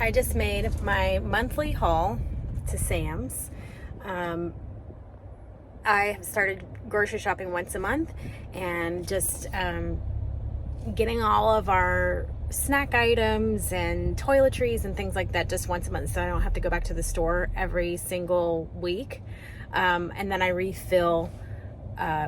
I just made my monthly haul to Sam's. I have started grocery shopping once a month and just getting all of our snack items and toiletries and things like that just once a month, so I don't have to go back to the store every single week. And then I refill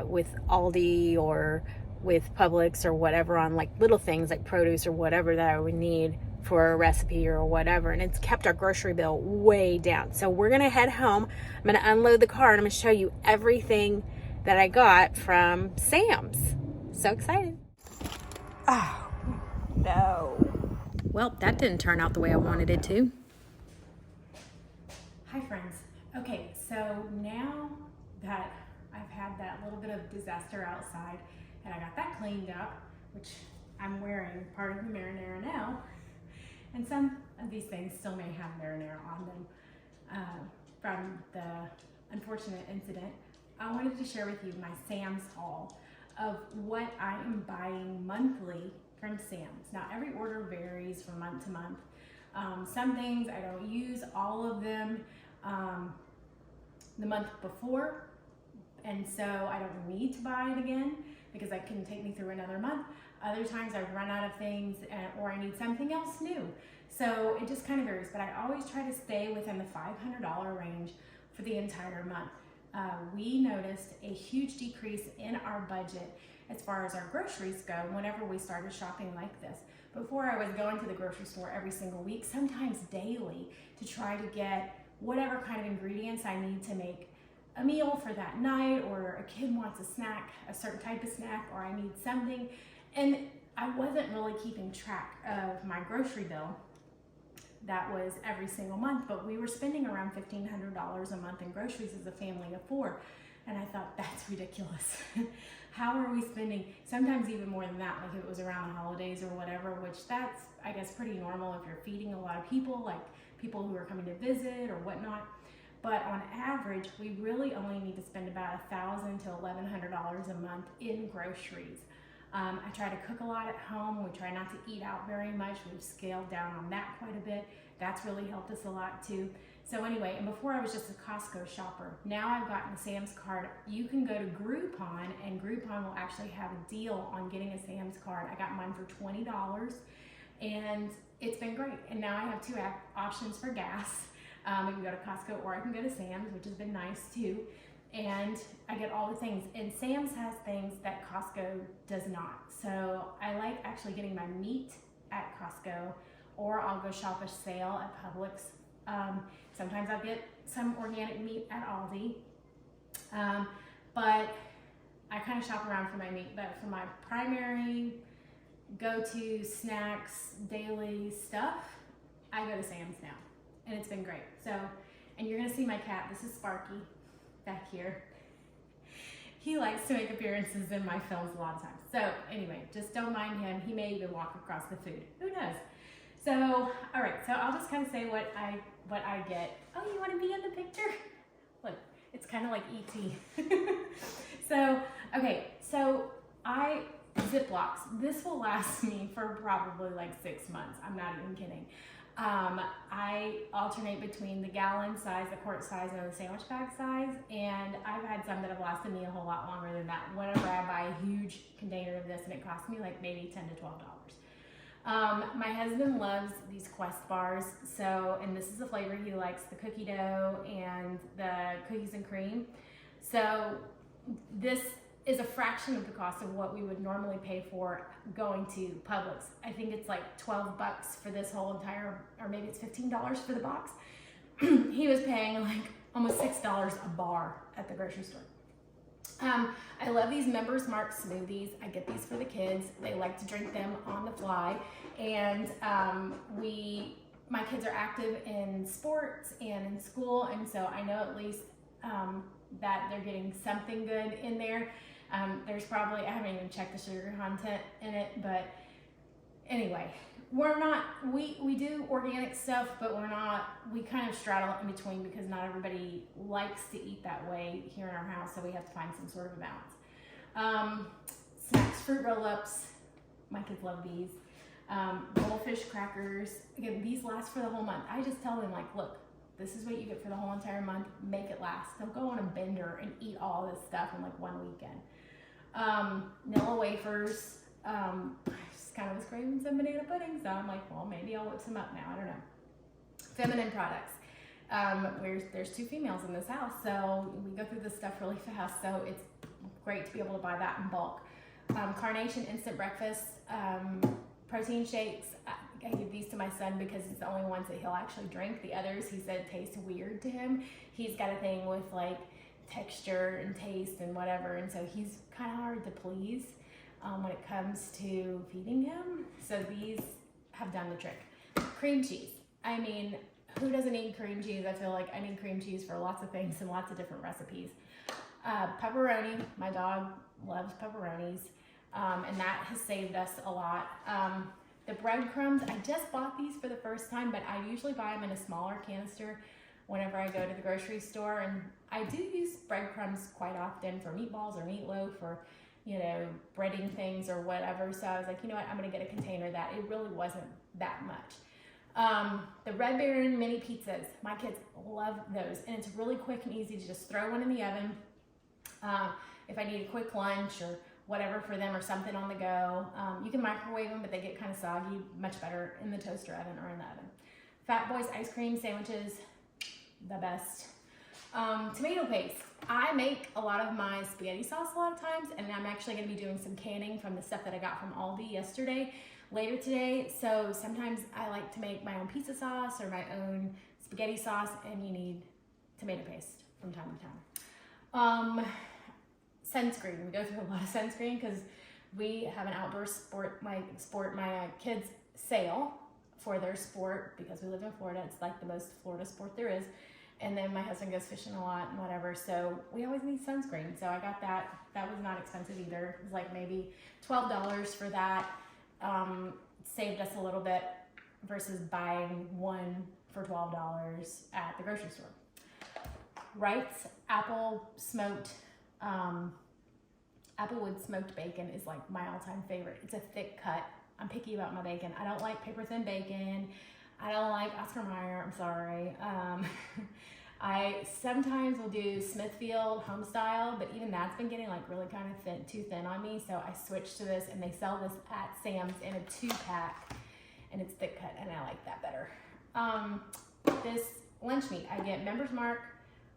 with Aldi or with Publix or whatever on like little things like produce or whatever that I would need for a recipe or whatever, and it's kept our grocery bill way down. So we're gonna head home. I'm gonna unload the car and I'm gonna show you everything that I got from Sam's. So excited. Oh no. Well, that didn't turn out the way I wanted it to. Hi friends. Okay, so now that I've had that little bit of disaster outside and I got that cleaned up, which I'm wearing part of the marinara now, and some of these things still may have marinara on them from the unfortunate incident, I wanted to share with you my Sam's haul of what I am buying monthly from Sam's. Now, every order varies from month to month. Some things I don't use all of them the month before, and so I don't need to buy it again because it can take me through another month. Other times I've run out of things or I need something else new. So it just kind of varies, but I always try to stay within the $500 range for the entire month. We noticed a huge decrease in our budget as far as our groceries go whenever we started shopping like this. Before, I was going to the grocery store every single week, sometimes daily, to try to get whatever kind of ingredients I need to make a meal for that night, or a kid wants a snack, a certain type of snack, or I need something. And I wasn't really keeping track of my grocery bill. That was every single month, but we were spending around $1,500 a month in groceries as a family of four. And I thought, that's ridiculous. How are we spending sometimes even more than that, like if it was around the holidays or whatever, which that's, I guess, pretty normal if you're feeding a lot of people, like people who are coming to visit or whatnot. But on average, we really only need to spend about $1,000 to $1,100 a month in groceries. I try to cook a lot at home. We try not to eat out very much. We've scaled down on that quite a bit. That's really helped us a lot too. So anyway, and before I was just a Costco shopper. Now I've gotten a Sam's card. You can go to Groupon, and Groupon will actually have a deal on getting a Sam's card. I got mine for $20, and it's been great. And now I have two options for gas. I can go to Costco or I can go to Sam's, which has been nice too. And I get all the things. And Sam's has things that Costco does not. So I like actually getting my meat at Costco, or I'll go shop a sale at Publix. Sometimes I'll get some organic meat at Aldi. But I kind of shop around for my meat. But for my primary go-to snacks, daily stuff, I go to Sam's now. And it's been great. So, and you're gonna see my cat. This is Sparky back here. He likes to make appearances in my films a lot of times. So anyway, just don't mind him. He may even walk across the food. Who knows? So, all right. So I'll just kind of say what I get. Oh, you want to be in the picture? Look, it's kind of like E.T. So, okay. So Ziplocs. This will last me for probably like 6 months. I'm not even kidding. I alternate between the gallon size, the quart size, and the sandwich bag size, and I've had some that have lasted me a whole lot longer than that. Whenever I buy a huge container of this, and it costs me like maybe $10 to $12. My husband loves these Quest bars, so, and this is the flavor he likes, the cookie dough and the cookies and cream. So this is a fraction of the cost of what we would normally pay for going to Publix. I think it's like $12 for this whole entire, or maybe it's $15 for the box. He was paying like almost $6 a bar at the grocery store. I love these Members Mark smoothies. I get these for the kids. They like to drink them on the fly. And my kids are active in sports and in school, and so I know at least that they're getting something good in there. There's probably, I haven't even checked the sugar content in it, but anyway, we do organic stuff, but we kind of straddle in between because not everybody likes to eat that way here in our house, so we have to find some sort of a balance. Snacks, fruit roll-ups, my kids love these. Goldfish crackers. Again, these last for the whole month. I just tell them, like, look, this is what you get for the whole entire month. Make it last. Don't go on a bender and eat all this stuff in like one weekend. Nilla wafers. I just kind of was craving some banana pudding, so I'm like, well, maybe I'll whip some up now. I don't know. Feminine products. There's 2 females in this house, so we go through this stuff really fast, so it's great to be able to buy that in bulk. Carnation instant breakfast, protein shakes. I give these to my son because it's the only ones that he'll actually drink. The others, he said, taste weird to him. He's got a thing with like texture and taste and whatever, and so he's kind of hard to please when it comes to feeding him. So these have done the trick. Cream cheese. I mean, who doesn't need cream cheese? I feel like I need cream cheese for lots of things and lots of different recipes. Pepperoni. My dog loves pepperonis, and that has saved us a lot. The breadcrumbs, I just bought these for the first time, but I usually buy them in a smaller canister whenever I go to the grocery store, and I do use breadcrumbs quite often for meatballs or meatloaf or, you know, breading things or whatever. So I was like, you know what, I'm gonna get a container of that. It really wasn't that much. The Red Baron mini pizzas, my kids love those, and it's really quick and easy to just throw one in the oven. If I need a quick lunch or whatever for them or something on the go, you can microwave them, but they get kind of soggy, much better in the toaster oven or in the oven. Fat Boys ice cream sandwiches, the best. Tomato paste. I make a lot of my spaghetti sauce a lot of times, and I'm actually going to be doing some canning from the stuff that I got from Aldi yesterday, later today. So sometimes I like to make my own pizza sauce or my own spaghetti sauce, and you need tomato paste from time to time. Sunscreen. We go through a lot of sunscreen because we have an outdoor sport. My kids sail for their sport because we live in Florida. It's like the most Florida sport there is. And then my husband goes fishing a lot and whatever. So we always need sunscreen. So I got that. That was not expensive either. It was like maybe $12 for that. Saved us a little bit versus buying one for $12 at the grocery store. Wright's apple smoked, Applewood smoked bacon is like my all-time favorite. It's a thick cut. I'm picky about my bacon. I don't like paper thin bacon. I don't like Oscar Mayer. I'm sorry. I sometimes will do Smithfield home style, but even that's been getting like really kind of too thin on me. So I switched to this, and they sell this at Sam's in a 2-pack, and it's thick cut, and I like that better. This lunch meat, I get Members Mark,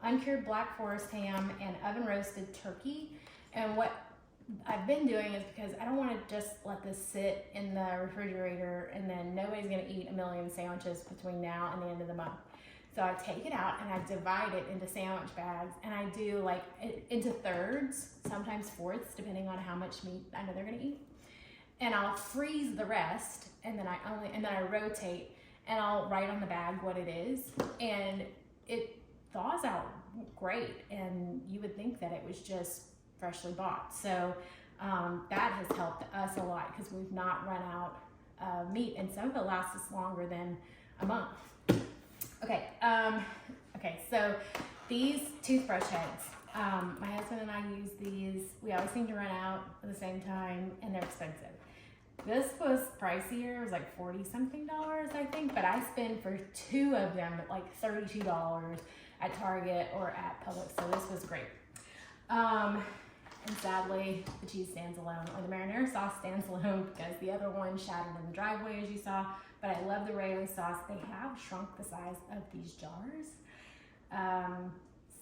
uncured Black Forest ham, and oven roasted turkey. And what I've been doing is because I don't want to just let this sit in the refrigerator and then nobody's going to eat a million sandwiches between now and the end of the month. So I take it out and I divide it into sandwich bags, and I do like into thirds, sometimes fourths, depending on how much meat I know they're going to eat. And I'll freeze the rest, and then I rotate, and I'll write on the bag what it is, and it thaws out great, and you would think that it was just freshly bought. So that has helped us a lot because we've not run out of meat, and some of it lasts us longer than a month. Okay, so these toothbrush heads, my husband and I use these. We always seem to run out at the same time, and they're expensive. This was pricier. It was like $40-something, I think, but I spent for 2 of them like $32 at Target or at Publix, so this was great. And sadly, the cheese stands alone, or the marinara sauce stands alone because the other one shattered in the driveway, as you saw. But I love the Rayleigh sauce. They have shrunk the size of these jars.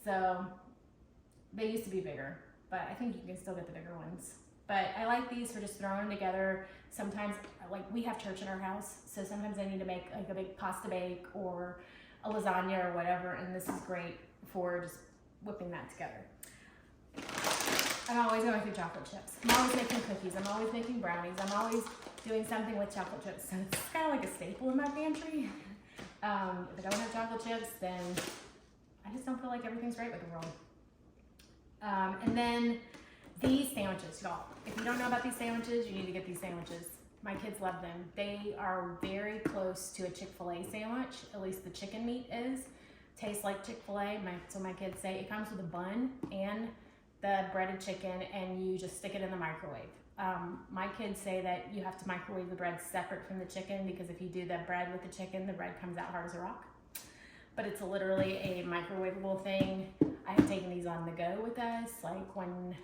So they used to be bigger, but I think you can still get the bigger ones. But I like these for just throwing them together. Sometimes, like, we have church in our house, so sometimes I need to make like a big pasta bake or a lasagna or whatever, and this is great for just whipping that together. I'm always going through chocolate chips. I'm always making cookies. I'm always making brownies. I'm always doing something with chocolate chips. So it's kind of like a staple in my pantry. If I don't have chocolate chips, then I just don't feel like everything's right with the world. And then these sandwiches, y'all. If you don't know about these sandwiches, you need to get these sandwiches. My kids love them. They are very close to a Chick-fil-A sandwich. At least the chicken meat is. Tastes like Chick-fil-A. So my kids say it comes with a bun and the breaded chicken, and you just stick it in the microwave. My kids say that you have to microwave the bread separate from the chicken, because if you do the bread with the chicken, the bread comes out hard as a rock. But it's literally a microwavable thing. I have taken these on the go with us, like when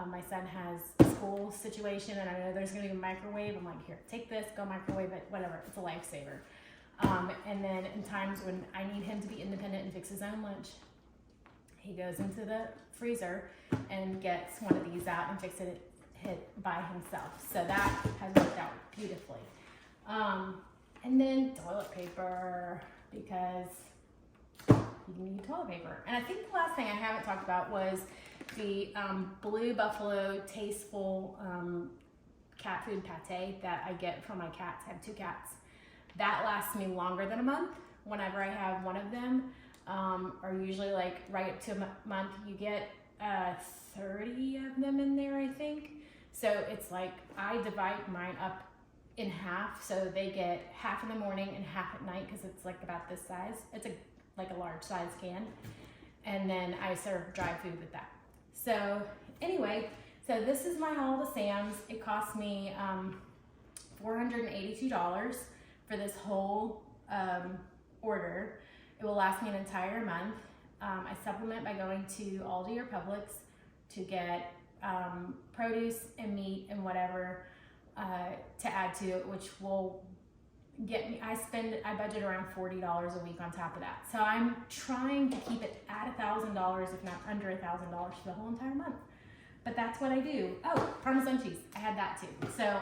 my son has a school situation and I know there's gonna be a microwave, I'm like, here, take this, go microwave it, whatever, it's a lifesaver. And then in times when I need him to be independent and fix his own lunch, he goes into the freezer and gets one of these out and fixes it by himself. So that has worked out beautifully. And then toilet paper, because you need toilet paper. And I think the last thing I haven't talked about was the Blue Buffalo Tasteful cat food pate that I get from my cats. I have 2 cats. That lasts me longer than a month whenever I have one of them, or usually like right up to a month. You get 30 of them in there, I think. So it's like I divide mine up in half, so they get half in the morning and half at night, because it's like about this size. It's like a large size can, and then I serve dry food with that. So anyway, so this is my haul to Sam's. It cost me $482 for this whole order. It will last me an entire month. I supplement by going to Aldi or Publix to get produce and meat and whatever to add to it, which will get me, I budget around $40 a week on top of that. So I'm trying to keep it at $1,000, if not under $1,000 for the whole entire month. But that's what I do. Oh, Parmesan cheese, I had that too. So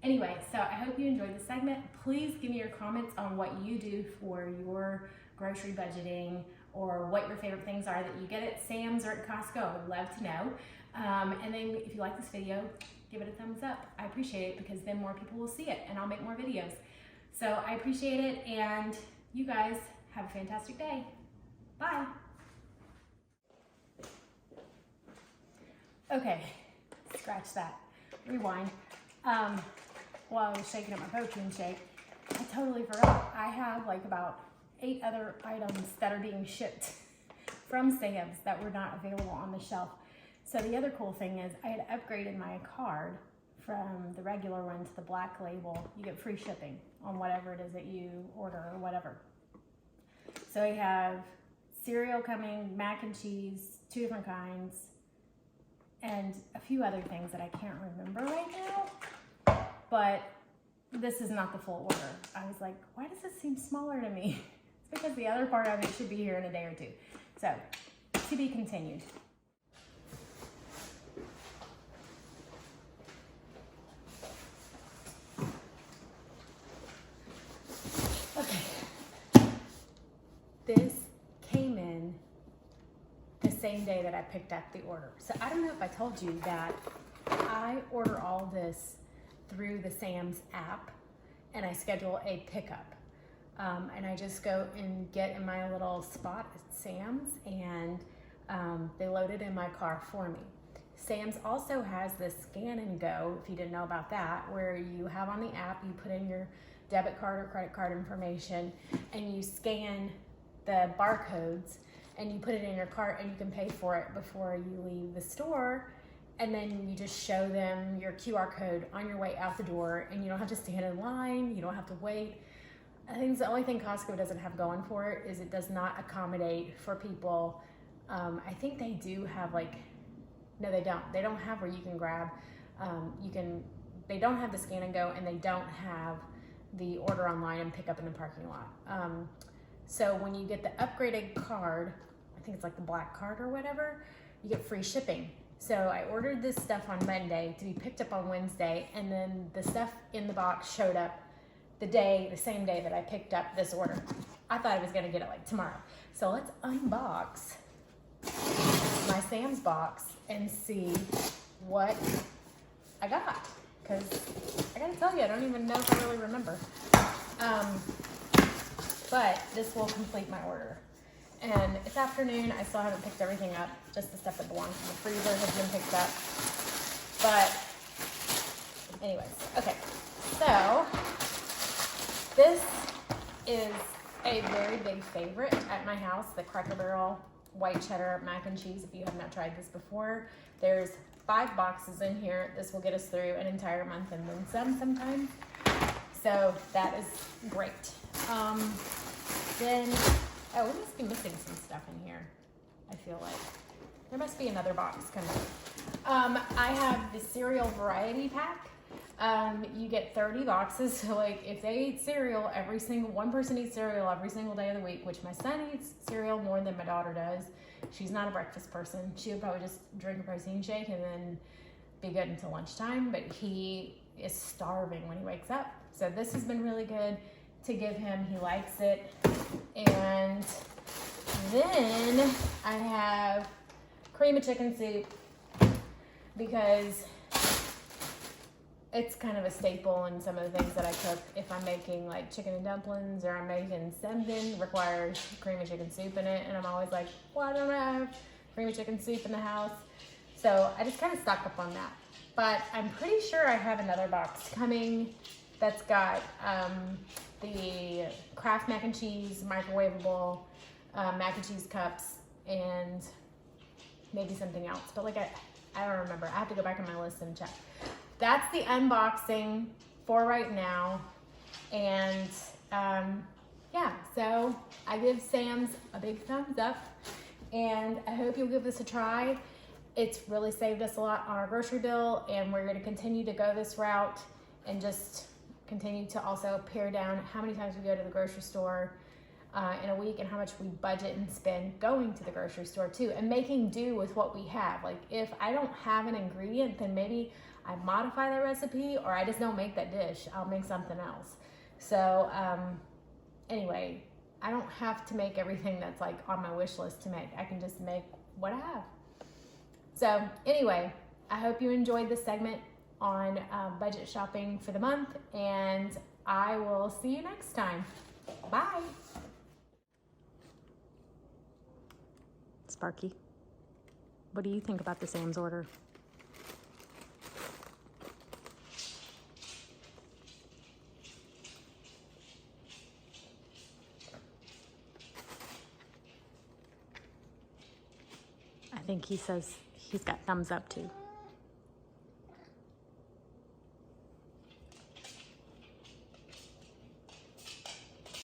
anyway, so I hope you enjoyed this segment. Please give me your comments on what you do for your grocery budgeting, or what your favorite things are that you get at Sam's or at Costco. I would love to know. And then if you like this video, give it a thumbs up. I appreciate it, because then more people will see it and I'll make more videos. So I appreciate it, and you guys have a fantastic day. Bye. Okay, scratch that. Rewind. While I was shaking up my protein shake, I totally forgot. I have like about 8 other items that are being shipped from Sam's that were not available on the shelf. So the other cool thing is I had upgraded my card from the regular one to the black label. You get free shipping on whatever it is that you order or whatever. So I have cereal coming, mac and cheese, 2 different kinds, and a few other things that I can't remember right now. But this is not the full order. I was like, why does this seem smaller to me? It's because the other part of it should be here in a day or 2. So, to be continued. Okay. This came in the same day that I picked up the order. So I don't know if I told you that I order all this through the Sam's app, and I schedule a pickup. And I just go and get in my little spot at Sam's, and they load it in my car for me. Sam's also has this scan and go, if you didn't know about that, where you have on the app, you put in your debit card or credit card information, and you scan the barcodes, and you put it in your cart, and you can pay for it before you leave the store. And then you just show them your QR code on your way out the door, and you don't have to stand in line, you don't have to wait. I think the only thing Costco doesn't have going for it is it does not accommodate for people. I think they do have no, they don't. They don't have where you can grab, they don't have the scan and go, and they don't have the order online and pick up in the parking lot. So when you get the upgraded card, I think it's like the black card or whatever, you get free shipping. So I ordered this stuff on Monday to be picked up on Wednesday, and then the stuff in the box showed up the same day that I picked up this order. I thought I was gonna get it like tomorrow. So let's unbox my Sam's box and see what I got. Because I gotta tell you, I don't even know if I really remember. But this will complete my order. And it's afternoon, I still haven't picked everything up. Just the stuff that belongs to the freezer has been picked up. But anyways, okay. So this is a very big favorite at my house, the Cracker Barrel white cheddar mac and cheese. If you have not tried this before, there's 5 boxes in here. This will get us through an entire month and then some sometimes. So that is great. Then, oh, we must be missing some stuff in here. I feel like there must be another box coming. I have the cereal variety pack. You get 30 boxes. So like if they eat cereal one person eats cereal every single day of the week, which my son eats cereal more than my daughter does. She's not a breakfast person. She would probably just drink a protein shake and then be good until lunchtime, but he is starving when he wakes up. So this has been really good to give him. He likes it. And then I have cream of chicken soup because it's kind of a staple in some of the things that I cook. If I'm making like chicken and dumplings or I'm making something requires cream of chicken soup in it, and I'm always like, why don't I have cream of chicken soup in the house? So I just kind of stock up on that. But I'm pretty sure I have another box coming that's got the Kraft mac and cheese, microwavable mac and cheese cups, and maybe something else. But like I don't remember. I have to go back on my list and check. That's the unboxing for right now. And yeah, so I give Sam's a big thumbs up, and I hope you'll give this a try. It's really saved us a lot on our grocery bill, and we're going to continue to go this route and just continue to also pare down how many times we go to the grocery store in a week and how much we budget and spend going to the grocery store too, and making do with what we have. Like if I don't have an ingredient, then maybe I modify the recipe, or I just don't make that dish. I'll make something else. So anyway, I don't have to make everything that's like on my wish list to make. I can just make what I have. So anyway, I hope you enjoyed this segment on budget shopping for the month, and I will see you next time. Bye. Sparky, what do you think about the Sam's order? I think he says he's got thumbs up too.